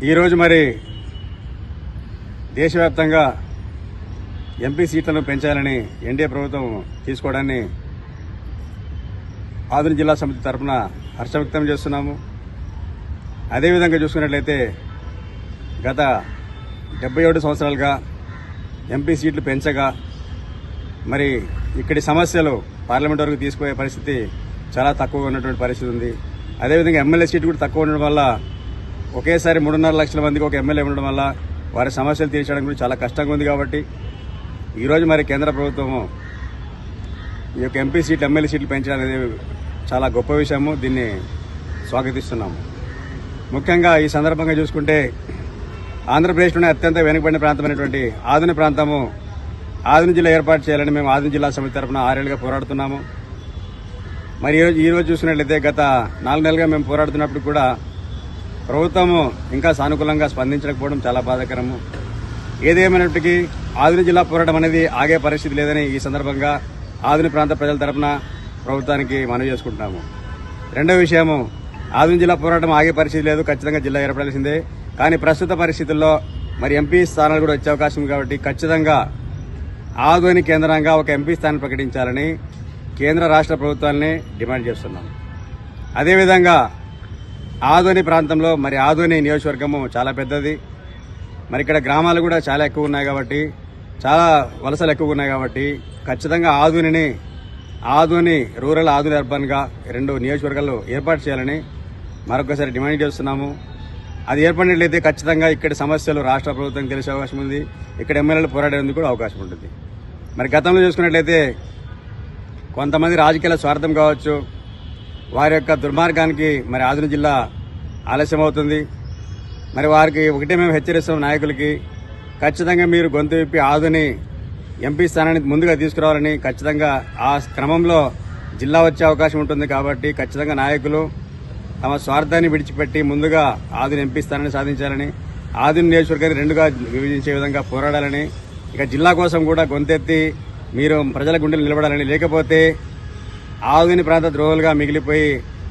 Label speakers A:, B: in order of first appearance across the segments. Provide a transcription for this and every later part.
A: ఈరోజు మరి దేశవ్యాప్తంగా ఎంపీ సీట్లను పెంచాలని ఎన్డీఏ ప్రభుత్వం తీసుకోవడాన్ని ఆదోని జిల్లా సమితి తరఫున హర్షం వ్యక్తం చేస్తున్నాము. అదేవిధంగా చూసుకున్నట్లయితే గత 77 సంవత్సరాలుగా ఎంపీ సీట్లు పెంచగా మరి ఇక్కడి సమస్యలు పార్లమెంట్ వరకు తీసుకుపోయే పరిస్థితి చాలా తక్కువగా ఉన్నటువంటి పరిస్థితి ఉంది. అదేవిధంగా ఎమ్మెల్యే సీట్లు కూడా తక్కువ ఉండడం వల్ల ఒకేసారి 3.5 లక్షల మందికి ఒక ఎమ్మెల్యే ఉండడం వల్ల వారి సమస్యలు తీర్చడం కూడా చాలా కష్టంగా ఉంది. కాబట్టి ఈరోజు మరి కేంద్ర ప్రభుత్వము ఈ యొక్క ఎంపీ సీట్లు ఎమ్మెల్యే సీట్లు పెంచడం అనేది చాలా గొప్ప విషయము. దీన్ని స్వాగతిస్తున్నాము. ముఖ్యంగా ఈ సందర్భంగా చూసుకుంటే ఆంధ్రప్రదేశ్లోనే అత్యంత వెనుకబడిన ప్రాంతమైనటువంటి ఆదోని ప్రాంతము ఆదోని జిల్లా ఏర్పాటు చేయాలని మేము ఆదోని జిల్లా సమితి తరఫున 6 ఏళ్లుగా పోరాడుతున్నాము. మరి ఈరోజు చూసినట్లయితే గత 4 నెలలుగా మేము పోరాడుతున్నప్పుడు కూడా ప్రభుత్వము ఇంకా సానుకూలంగా స్పందించకపోవడం చాలా బాధాకరము. ఏదేమైనప్పటికీ ఆదోని జిల్లా పోరాటం అనేది ఆగే పరిస్థితి లేదని ఈ సందర్భంగా ఆదోని ప్రాంత ప్రజల తరఫున ప్రభుత్వానికి మనవి చేసుకుంటున్నాము. రెండవ విషయము, ఆదోని జిల్లా పోరాటం ఆగే పరిస్థితి లేదు, ఖచ్చితంగా జిల్లా ఏర్పడాల్సిందే. కానీ ప్రస్తుత పరిస్థితుల్లో మరి ఎంపీ స్థానాలు కూడా వచ్చే అవకాశం ఉంది. కాబట్టి ఖచ్చితంగా ఆదోని కేంద్రంగా ఒక ఎంపీ స్థానం ప్రకటించాలని కేంద్ర రాష్ట్ర ప్రభుత్వాన్ని డిమాండ్ చేస్తున్నాం. అదేవిధంగా ఆదోని ప్రాంతంలో మరి ఆదోని నియోజకవర్గము చాలా పెద్దది. మరి ఇక్కడ గ్రామాలు కూడా చాలా ఎక్కువ ఉన్నాయి కాబట్టి, చాలా వలసలు ఎక్కువ ఉన్నాయి కాబట్టి ఖచ్చితంగా ఆదోని రూరల్, ఆదోని అర్బన్గా 2 నియోజకవర్గాలు ఏర్పాటు చేయాలని మరొకసారి డిమాండ్ చేస్తున్నాము. అది ఏర్పడినట్లయితే ఖచ్చితంగా ఇక్కడి సమస్యలు రాష్ట్ర ప్రభుత్వం తెలిసే అవకాశం ఉంది. ఇక్కడ ఎమ్మెల్యేలు పోరాడేందుకు కూడా అవకాశం ఉంటుంది. మరి గతంలో చూసుకున్నట్లయితే కొంతమంది రాజకీయాల స్వార్థం కావచ్చు, వారి యొక్క దుర్మార్గానికి మరి ఆదోని జిల్లా ఆలస్యం అవుతుంది. మరి వారికి ఒకటే మేము హెచ్చరిస్తాం నాయకులకి, ఖచ్చితంగా మీరు గొంతు విప్పి ఆదోని ఎంపీ స్థానాన్ని ముందుగా తీసుకురావాలని, ఖచ్చితంగా ఆ క్రమంలో జిల్లా వచ్చే అవకాశం ఉంటుంది. కాబట్టి ఖచ్చితంగా నాయకులు తమ స్వార్థాన్ని విడిచిపెట్టి ముందుగా ఆదోని ఎంపీ స్థానాన్ని సాధించాలని, ఆదోని నియోజకవర్గాన్ని 2గా విభజించే విధంగా పోరాడాలని, ఇక జిల్లా కోసం కూడా గొంతెత్తి మీరు ప్రజల గుండెలు నిలబడాలని, లేకపోతే ఆదోని ప్రాంత ద్రోహులుగా మిగిలిపోయి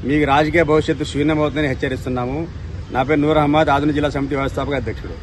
A: మీకు రాజకీయ భవిష్యత్తు శూన్యమవుతుందని హెచ్చరిస్తున్నాము. నా పేరు నూర్ అహ్మద్, ఆదోని జిల్లా సమితి వ్యవస్థాపక అధ్యక్షుడు.